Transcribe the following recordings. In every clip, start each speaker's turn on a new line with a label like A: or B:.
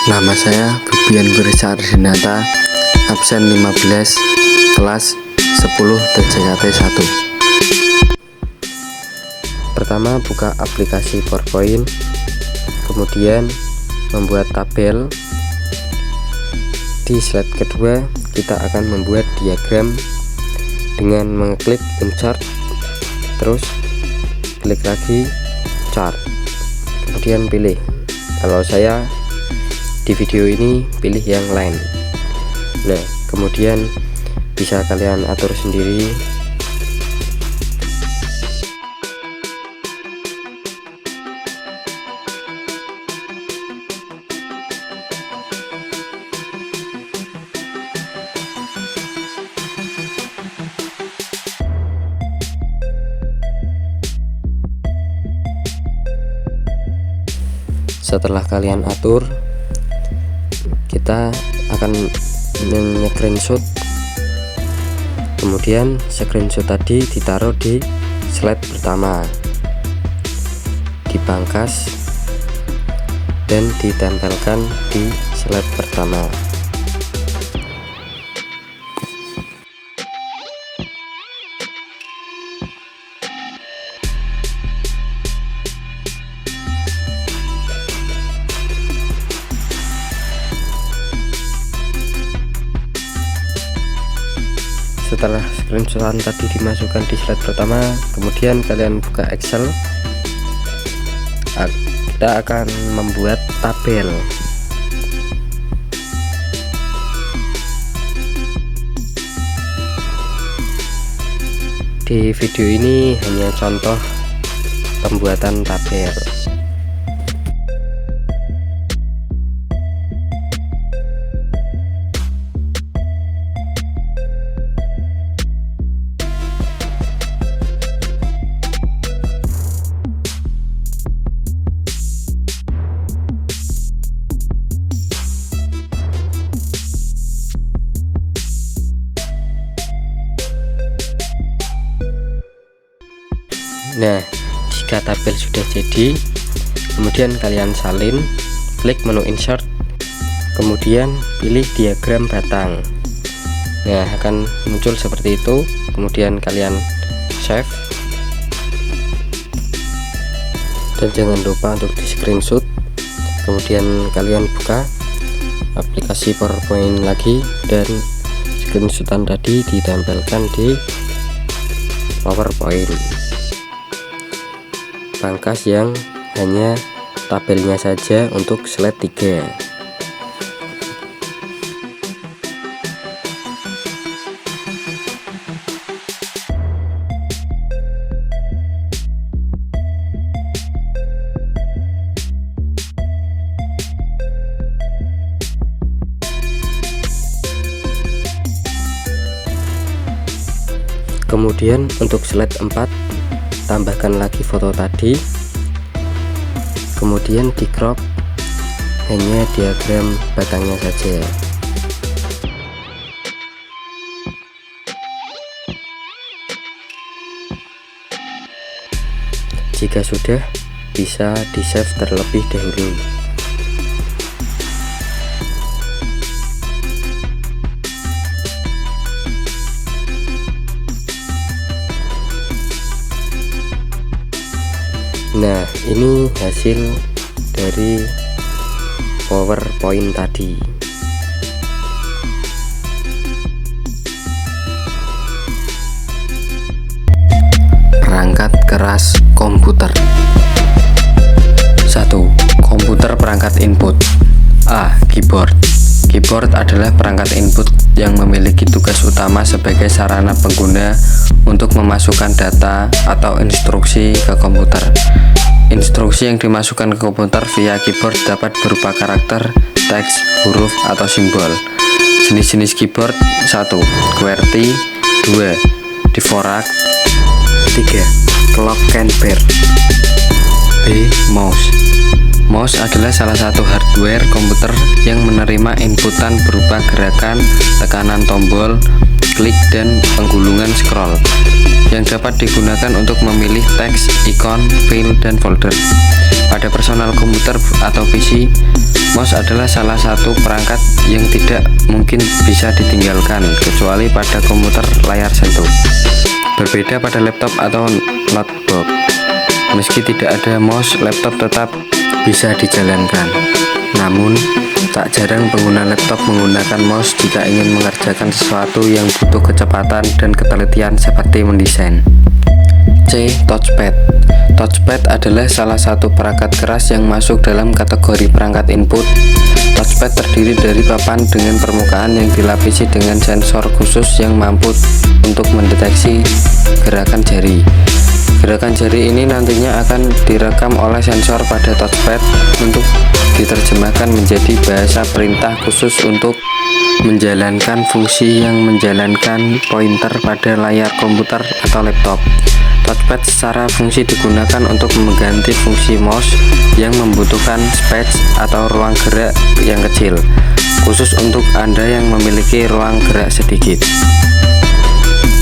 A: Nama saya Bibian Firza Ardinata, absen 15, kelas 10 TJKT 1. Pertama, buka aplikasi PowerPoint, kemudian membuat tabel. Di slide kedua, kita akan membuat diagram dengan mengeklik insert, terus klik lagi chart, kemudian pilih. Kalau saya di video ini pilih yang line. Nah, kemudian bisa kalian atur sendiri. Setelah kalian atur, kita akan nge-screenshot, kemudian screenshot tadi ditaruh di slide pertama, dipangkas dan ditempelkan di slide pertama. Setelah screenshotan tadi dimasukkan di slide pertama, kemudian kalian buka Excel. Kita akan membuat tabel. Di video ini hanya contoh pembuatan tabel. Nah, jika tabel sudah jadi, kemudian kalian salin, klik menu insert, kemudian pilih diagram batang. Nah, akan muncul seperti itu. Kemudian kalian save, dan jangan lupa untuk di screenshot. Kemudian kalian buka aplikasi PowerPoint lagi, dan screenshotan tadi ditempelkan di PowerPoint. Pangkas yang hanya tabelnya saja untuk slide 3. Kemudian untuk slide 4, tambahkan lagi foto tadi, kemudian di crop hanya diagram batangnya saja. Jika sudah, bisa di save terlebih dahulu. Nah, ini hasil dari PowerPoint tadi. Perangkat keras komputer. 1. Komputer perangkat input. A. Keyboard. Keyboard adalah perangkat input yang memiliki tugas utama sebagai sarana pengguna untuk memasukkan data atau instruksi ke komputer. Instruksi yang dimasukkan ke komputer via keyboard dapat berupa karakter, teks, huruf, atau simbol. Jenis-jenis keyboard: 1. QWERTY, 2. Dvorak, 3. Clock and Bear. B. Mouse. Mouse adalah salah satu hardware komputer yang menerima inputan berupa gerakan, tekanan tombol, klik, dan penggulungan scroll yang dapat digunakan untuk memilih teks, ikon, file, dan folder. Pada personal komputer atau PC, Mouse adalah salah satu perangkat yang tidak mungkin bisa ditinggalkan kecuali pada komputer layar sentuh. Berbeda pada laptop atau notebook, meski tidak ada mouse, laptop tetap bisa dijalankan. Namun, tak jarang pengguna laptop menggunakan mouse jika ingin mengerjakan sesuatu yang butuh kecepatan dan ketelitian seperti mendesain. C. Touchpad. Touchpad adalah salah satu perangkat keras yang masuk dalam kategori perangkat input. Touchpad terdiri dari papan dengan permukaan yang dilapisi dengan sensor khusus yang mampu untuk mendeteksi gerakan jari. Gerakan jari ini nantinya akan direkam oleh sensor pada touchpad untuk diterjemahkan menjadi bahasa perintah khusus untuk menjalankan fungsi yang menjalankan pointer pada layar komputer atau laptop. Touchpad secara fungsi digunakan untuk mengganti fungsi mouse yang membutuhkan space atau ruang gerak yang kecil, khusus untuk Anda yang memiliki ruang gerak sedikit.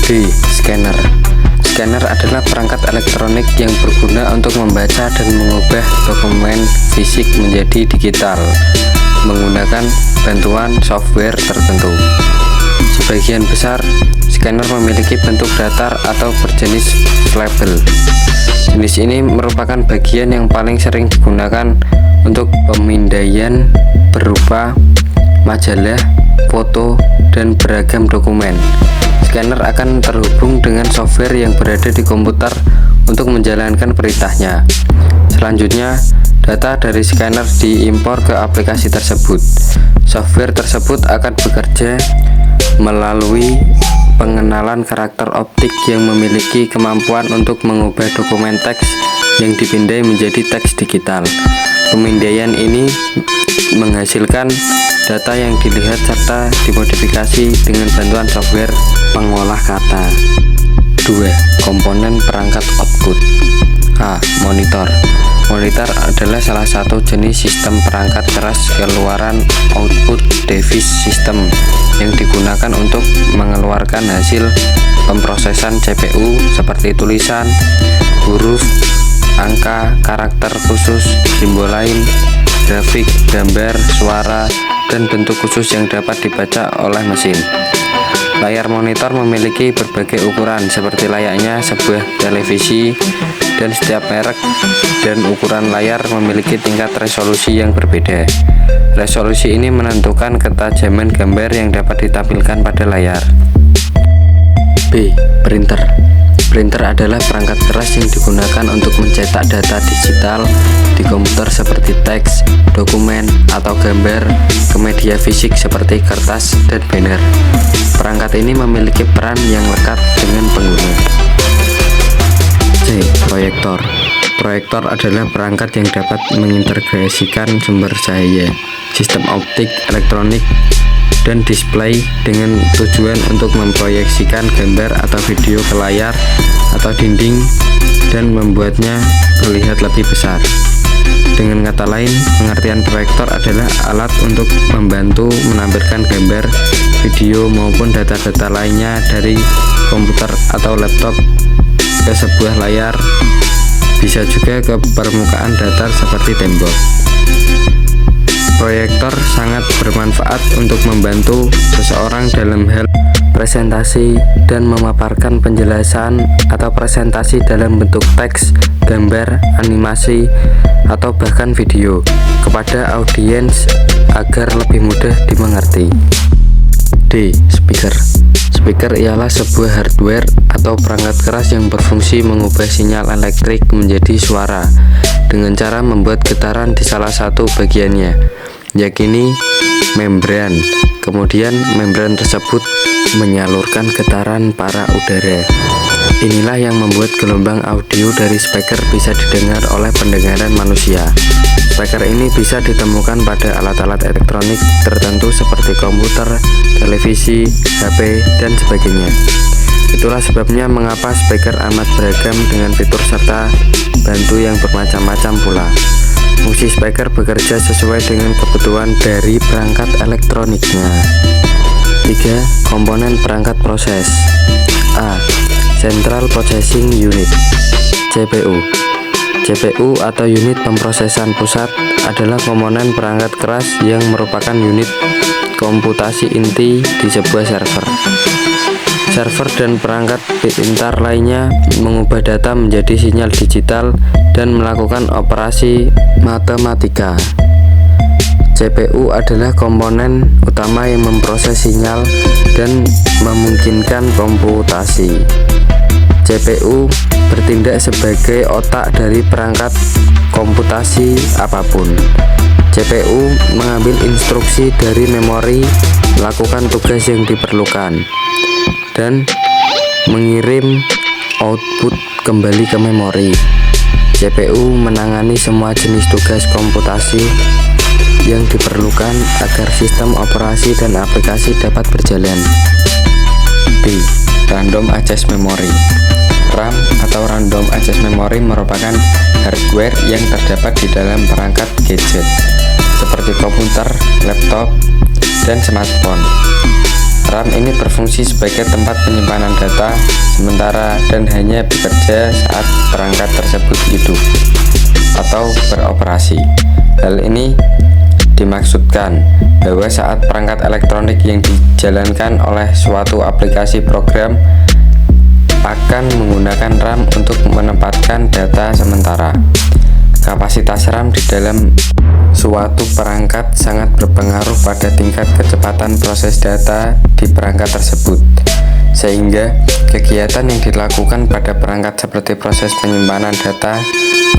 A: D. Scanner. Scanner adalah perangkat elektronik yang berguna untuk membaca dan mengubah dokumen fisik menjadi digital menggunakan bantuan software tertentu. Sebagian besar scanner memiliki bentuk datar atau berjenis flappable. Jenis ini merupakan bagian yang paling sering digunakan untuk pemindaian berupa majalah, foto, dan beragam dokumen. Scanner akan terhubung dengan software yang berada di komputer untuk menjalankan perintahnya. Selanjutnya, data dari scanner diimpor ke aplikasi tersebut. Software tersebut akan bekerja melalui pengenalan karakter optik yang memiliki kemampuan untuk mengubah dokumen teks yang dipindai menjadi teks digital. Pemindaian ini menghasilkan data yang dilihat serta dimodifikasi dengan bantuan software pengolah kata. 2. Komponen perangkat output. A. Monitor. Monitor adalah salah satu jenis sistem perangkat keras keluaran output device system yang digunakan untuk mengeluarkan hasil pemrosesan CPU seperti tulisan, huruf, angka, karakter khusus, simbol lain, grafik, gambar, suara, dan bentuk khusus yang dapat dibaca oleh mesin. Layar monitor memiliki berbagai ukuran seperti layaknya sebuah televisi, dan setiap merek dan ukuran layar memiliki tingkat resolusi yang berbeda. Resolusi ini menentukan ketajaman gambar yang dapat ditampilkan pada layar. B. Printer. Printer adalah perangkat keras yang digunakan untuk mencetak data digital di komputer seperti teks, dokumen, atau gambar ke media fisik seperti kertas dan banner. Perangkat ini memiliki peran yang lekat dengan pengguna. C. Proyektor. Proyektor adalah perangkat yang dapat mengintegrasikan sumber cahaya, sistem optik, elektronik, dan display dengan tujuan untuk memproyeksikan gambar atau video ke layar atau dinding dan membuatnya terlihat lebih besar. Dengan kata lain, pengertian proyektor adalah alat untuk membantu menampilkan gambar, video, maupun data-data lainnya dari komputer atau laptop ke sebuah layar, bisa juga ke permukaan datar seperti tembok. Proyektor sangat bermanfaat untuk membantu seseorang dalam hal presentasi dan memaparkan penjelasan atau presentasi dalam bentuk teks, gambar, animasi, atau bahkan video kepada audiens agar lebih mudah dimengerti. D. Speaker. Speaker ialah sebuah hardware atau perangkat keras yang berfungsi mengubah sinyal elektrik menjadi suara dengan cara membuat getaran di salah satu bagiannya, yakni membran. Kemudian membran tersebut menyalurkan getaran para udara. Inilah yang membuat gelombang audio dari speaker bisa didengar oleh pendengaran manusia. Speaker ini bisa ditemukan pada alat-alat elektronik tertentu seperti komputer, televisi, HP, dan sebagainya. Itulah sebabnya mengapa speaker amat beragam dengan fitur serta bantu yang bermacam-macam pula. Fungsi speaker bekerja sesuai dengan kebutuhan dari perangkat elektroniknya. 3. Komponen perangkat proses. A. Central Processing Unit (CPU). CPU atau unit pemrosesan pusat adalah komponen perangkat keras yang merupakan unit komputasi inti di sebuah server. Server dan perangkat pintar lainnya mengubah data menjadi sinyal digital dan melakukan operasi matematika. CPU adalah komponen utama yang memproses sinyal dan memungkinkan komputasi. CPU bertindak sebagai otak dari perangkat komputasi apapun. CPU mengambil instruksi dari memori, melakukan tugas yang diperlukan, dan mengirim output kembali ke memori. CPU menangani semua jenis tugas komputasi yang diperlukan agar sistem operasi dan aplikasi dapat berjalan. B. Random Access Memory. RAM atau Random Access Memory merupakan hardware yang terdapat di dalam perangkat gadget seperti komputer, laptop, dan smartphone. RAM ini berfungsi sebagai tempat penyimpanan data sementara dan hanya bekerja saat perangkat tersebut hidup atau beroperasi. Hal ini dimaksudkan bahwa saat perangkat elektronik yang dijalankan oleh suatu aplikasi program akan menggunakan RAM untuk menempatkan data sementara. Kapasitas RAM di dalam suatu perangkat sangat berpengaruh pada tingkat kecepatan proses data di perangkat tersebut, sehingga kegiatan yang dilakukan pada perangkat seperti proses penyimpanan data,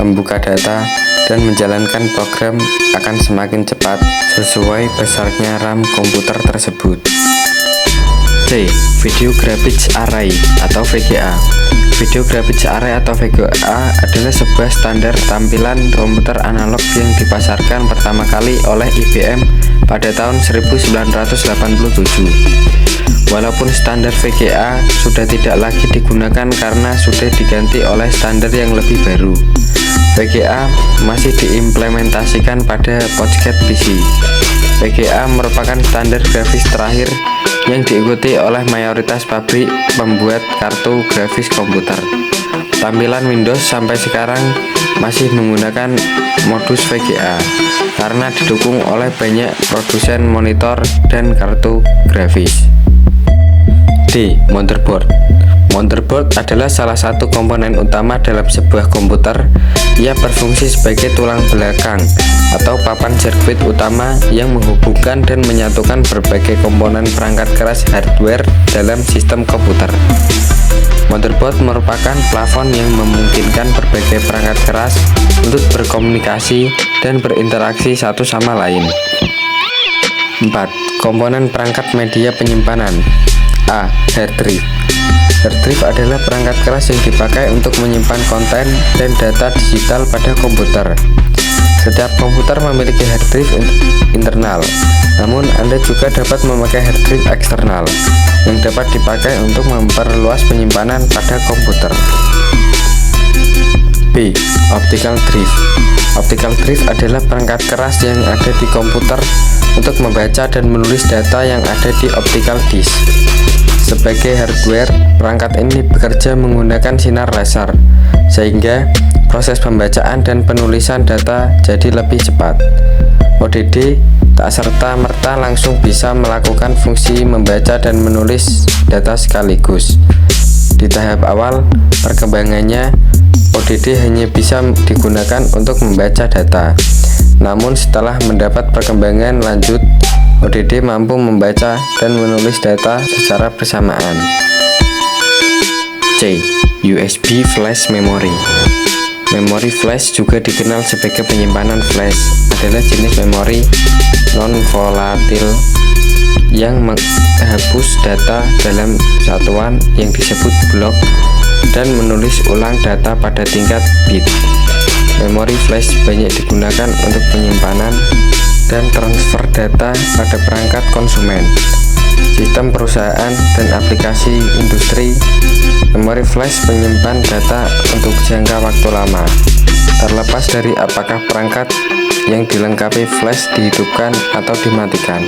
A: membuka data, dan menjalankan program akan semakin cepat sesuai besarnya RAM komputer tersebut. C. Video Graphics Array atau VGA. Video Graphics Array atau VGA adalah sebuah standar tampilan komputer analog yang dipasarkan pertama kali oleh IBM pada tahun 1987. Walaupun standar VGA sudah tidak lagi digunakan karena sudah diganti oleh standar yang lebih baru, VGA masih diimplementasikan pada Pocket PC. VGA merupakan standar grafis terakhir yang diikuti oleh mayoritas pabrik pembuat kartu grafis komputer. Tampilan Windows sampai sekarang masih menggunakan modus VGA karena didukung oleh banyak produsen monitor dan kartu grafis. D. Motherboard. Motherboard adalah salah satu komponen utama dalam sebuah komputer. Ia berfungsi sebagai tulang belakang atau papan sirkuit utama yang menghubungkan dan menyatukan berbagai komponen perangkat keras hardware dalam sistem komputer. Motherboard merupakan plafon yang memungkinkan berbagai perangkat keras untuk berkomunikasi dan berinteraksi satu sama lain. 4. Komponen perangkat media penyimpanan. A. Hard drive. Hard drive adalah perangkat keras yang dipakai untuk menyimpan konten dan data digital pada komputer. Setiap komputer memiliki hard drive internal, namun Anda juga dapat memakai hard drive eksternal yang dapat dipakai untuk memperluas penyimpanan pada komputer. B. Optical drive. Optical drive adalah perangkat keras yang ada di komputer untuk membaca dan menulis data yang ada di optical disk. Sebagai hardware, perangkat ini bekerja menggunakan sinar laser, sehingga proses pembacaan dan penulisan data jadi lebih cepat. ODD tak serta-merta langsung bisa melakukan fungsi membaca dan menulis data sekaligus. Di tahap awal perkembangannya, ODD hanya bisa digunakan untuk membaca data. Namun setelah mendapat perkembangan lanjut, ODD mampu membaca dan menulis data secara bersamaan. C. USB Flash Memory. Memori flash, juga dikenal sebagai penyimpanan flash, adalah jenis memori non-volatil yang menghapus data dalam satuan yang disebut blok dan menulis ulang data pada tingkat bit. Memori flash banyak digunakan untuk penyimpanan dan transfer data pada perangkat konsumen, sistem perusahaan, dan aplikasi industri. Memori flash menyimpan data untuk jangka waktu lama, terlepas dari apakah perangkat yang dilengkapi flash dihidupkan atau dimatikan.